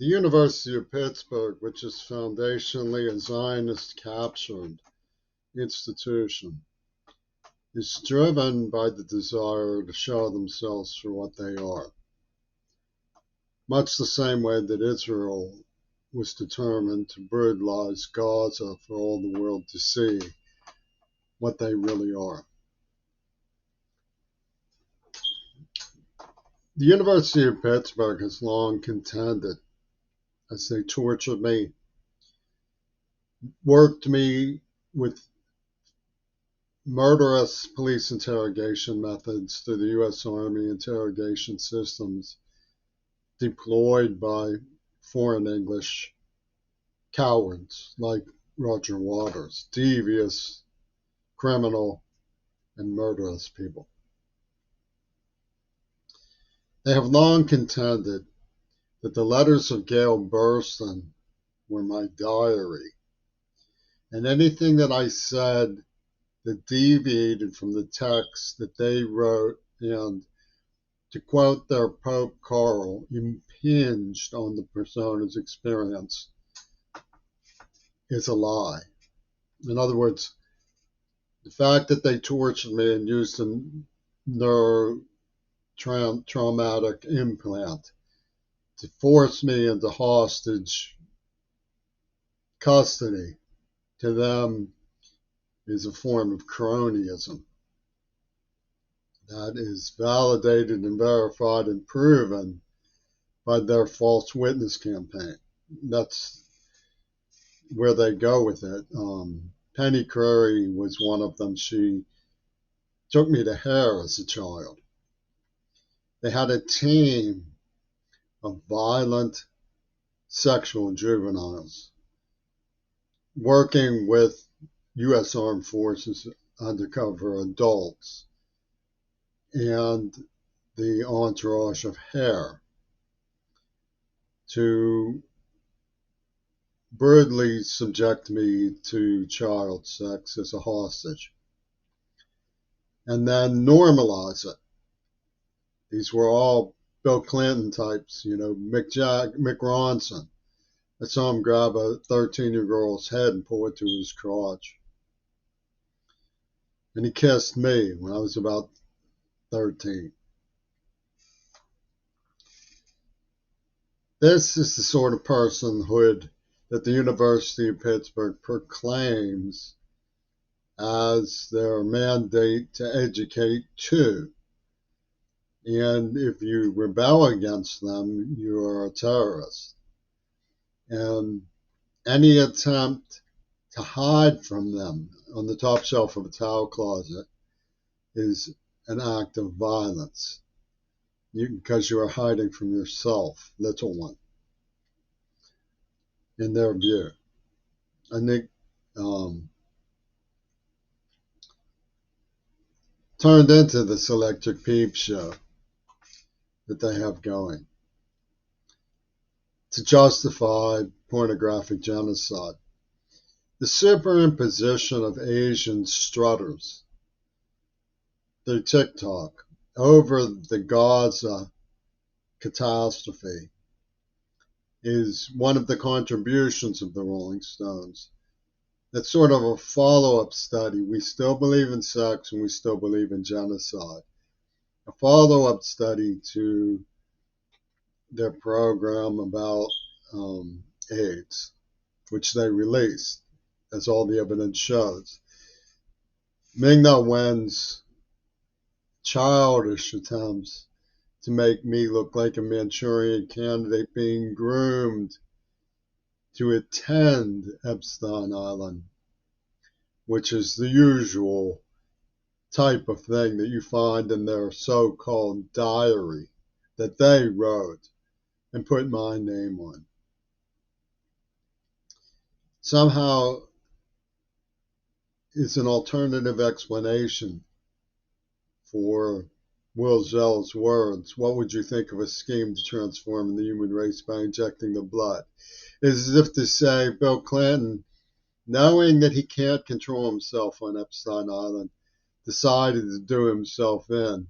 The University of Pittsburgh, which is foundationally a Zionist-captured institution, is driven by the desire to show themselves for what they are, much the same way that Israel was determined to brutalize Gaza for all the world to see what they really are. The University of Pittsburgh has long contended, as they tortured me, worked me with murderous police interrogation methods through the U.S. Army interrogation systems deployed by foreign English cowards like Roger Waters, devious, criminal, and murderous people. They have long contended that the letters of Gail Burston were my diary, and anything that I said that deviated from the text that they wrote and, to quote their Pope Carl, impinged on the persona's experience is a lie. In other words, the fact that they tortured me and used a neurotraumatic implant to force me into hostage custody to them is a form of cronyism. That is validated and verified and proven by their false witness campaign. That's where they go with it. Penny Curry was one of them. She took me to hair as a child. They had a team of violent sexual juveniles working with U.S. Armed Forces undercover adults and the entourage of hair to brutally subject me to child sex as a hostage and then normalize it. These were all Bill Clinton types, Mick Ronson. I saw him grab a 13-year-old's head and pull it to his crotch. And he kissed me when I was about 13. This is the sort of personhood that the University of Pittsburgh proclaims as their mandate to educate to. And if you rebel against them, you are a terrorist. And any attempt to hide from them on the top shelf of a towel closet is an act of violence because you are hiding from yourself, little one, in their view. I think turned into this electric peep show that they have going to justify pornographic genocide. The superimposition of Asian strutters through TikTok over the Gaza catastrophe is one of the contributions of the Rolling Stones. That's sort of a follow-up study. We still believe in sex and we still believe in genocide. A follow-up study to their program about AIDS, which they released, as all the evidence shows. Ming-Na Wen's childish attempts to make me look like a Manchurian candidate being groomed to attend Epstein Island, which is the usual type of thing that you find in their so-called diary that they wrote and put my name on. Somehow is an alternative explanation for Will Zell's words. What would you think of a scheme to transform the human race by injecting the blood? It's as if to say Bill Clinton, knowing that he can't control himself on Epstein Island, decided to do himself in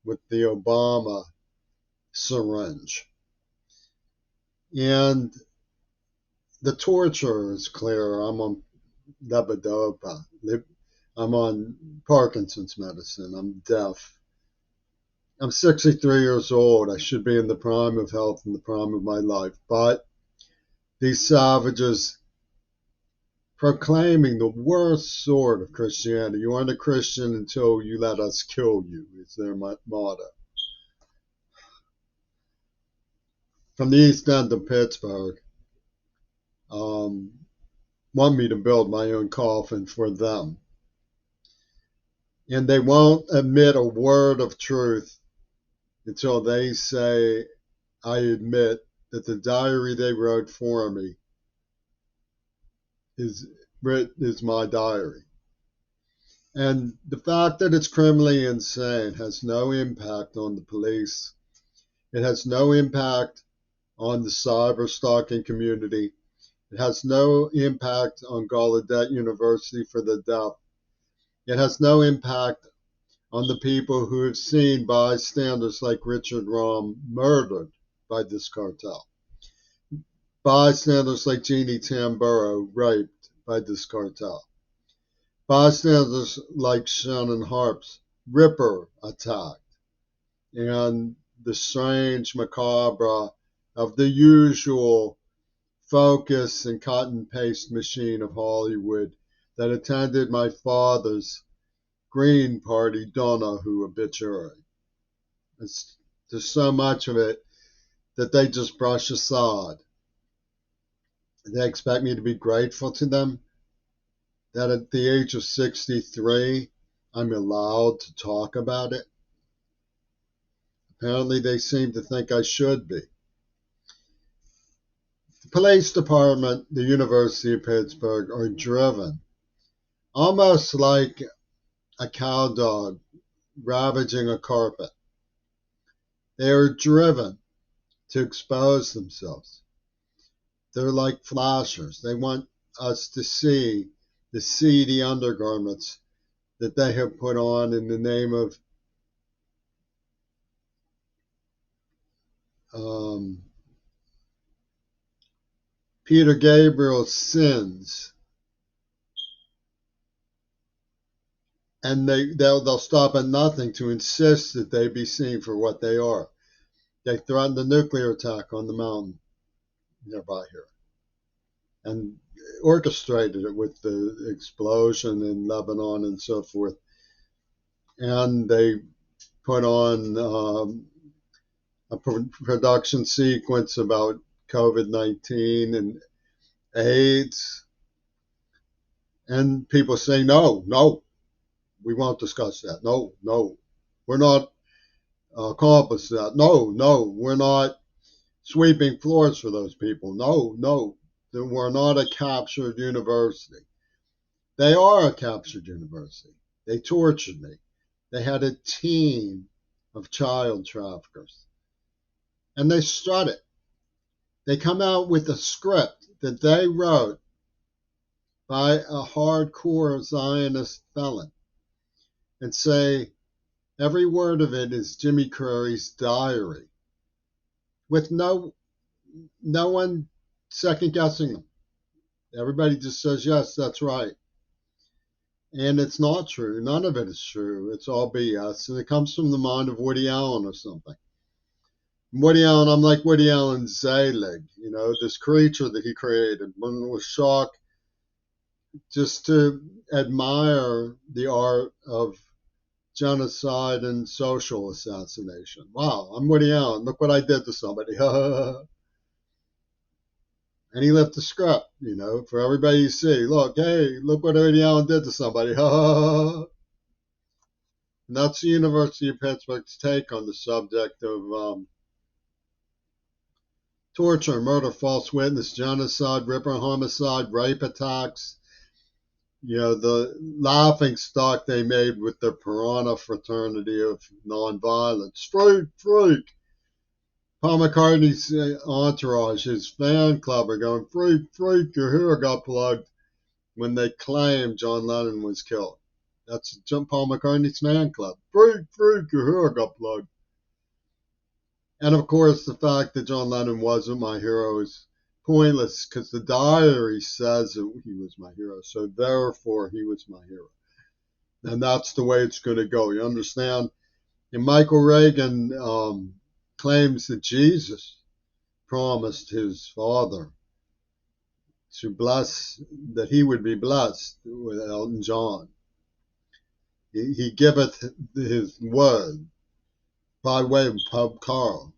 with the Obama syringe. And the torture is clear. I'm on levodopa. I'm on Parkinson's medicine. I'm deaf. I'm 63 years old. I should be in the prime of health and the prime of my life. But these savages proclaiming the worst sort of Christianity. You aren't a Christian until you let us kill you, is their motto. From the East End of Pittsburgh, want me to build my own coffin for them. And they won't admit a word of truth until they say, I admit that the diary they wrote for me is my diary. And the fact that it's criminally insane has no impact on the police. It has no impact on the cyber stalking community. It has no impact on Gallaudet University for the deaf. It has no impact on the people who have seen bystanders like Richard Rahm murdered by this cartel. Bystanders like Jeannie Tamburo raped by this cartel. Bystanders like Shannon Harps Ripper attacked. And the strange macabre of the usual focus and cut and paste machine of Hollywood that attended my father's Green Party Donahue obituary. There's so much of it that they just brush aside. They expect me to be grateful to them that at the age of 63, I'm allowed to talk about it. Apparently, they seem to think I should be. The police department, the University of Pittsburgh, are driven almost like a cow dog ravaging a carpet. They are driven to expose themselves. They're like flashers. They want us to see the seedy undergarments that they have put on in the name of Peter Gabriel's sins. And they'll stop at nothing to insist that they be seen for what they are. They threatened a nuclear attack on the mountain nearby here and orchestrated it with the explosion in Lebanon and so forth. And they put on a production sequence about COVID-19 and AIDS. And people say, no, we won't discuss that. No, we're not accomplice that. No, we're not sweeping floors for those people. No, we're not a captured university. They are a captured university. They tortured me. They had a team of child traffickers. And they strut it. They come out with a script that they wrote by a hardcore Zionist felon and say every word of it is Jimmy Curry's diary, with no one second guessing them. Everybody just says, yes, that's right. And it's not true. None of it is true. It's all BS. And it comes from the mind of Woody Allen or something. Woody Allen, I'm like Woody Allen's Zelig, this creature that he created. One was shocked just to admire the art of genocide and social assassination. Wow, I'm Woody Allen. Look what I did to somebody. And he left the script, for everybody to see. Look, hey, look what Woody Allen did to somebody. And that's the University of Pittsburgh's take on the subject of torture, murder, false witness, genocide, ripper homicide, rape attacks. The laughing stock they made with their piranha fraternity of nonviolence. Freak. Paul McCartney's entourage, his fan club, are going, freak, your hair got plugged when they claimed John Lennon was killed. That's Paul McCartney's fan club. Freak, your hair got plugged. And of course, the fact that John Lennon wasn't my hero is pointless because the diary says that he was my hero. So therefore, he was my hero. And that's the way it's going to go. You understand? And Michael Reagan claims that Jesus promised his father to bless, that he would be blessed with Elton John. He giveth his word by way of Pope Carl.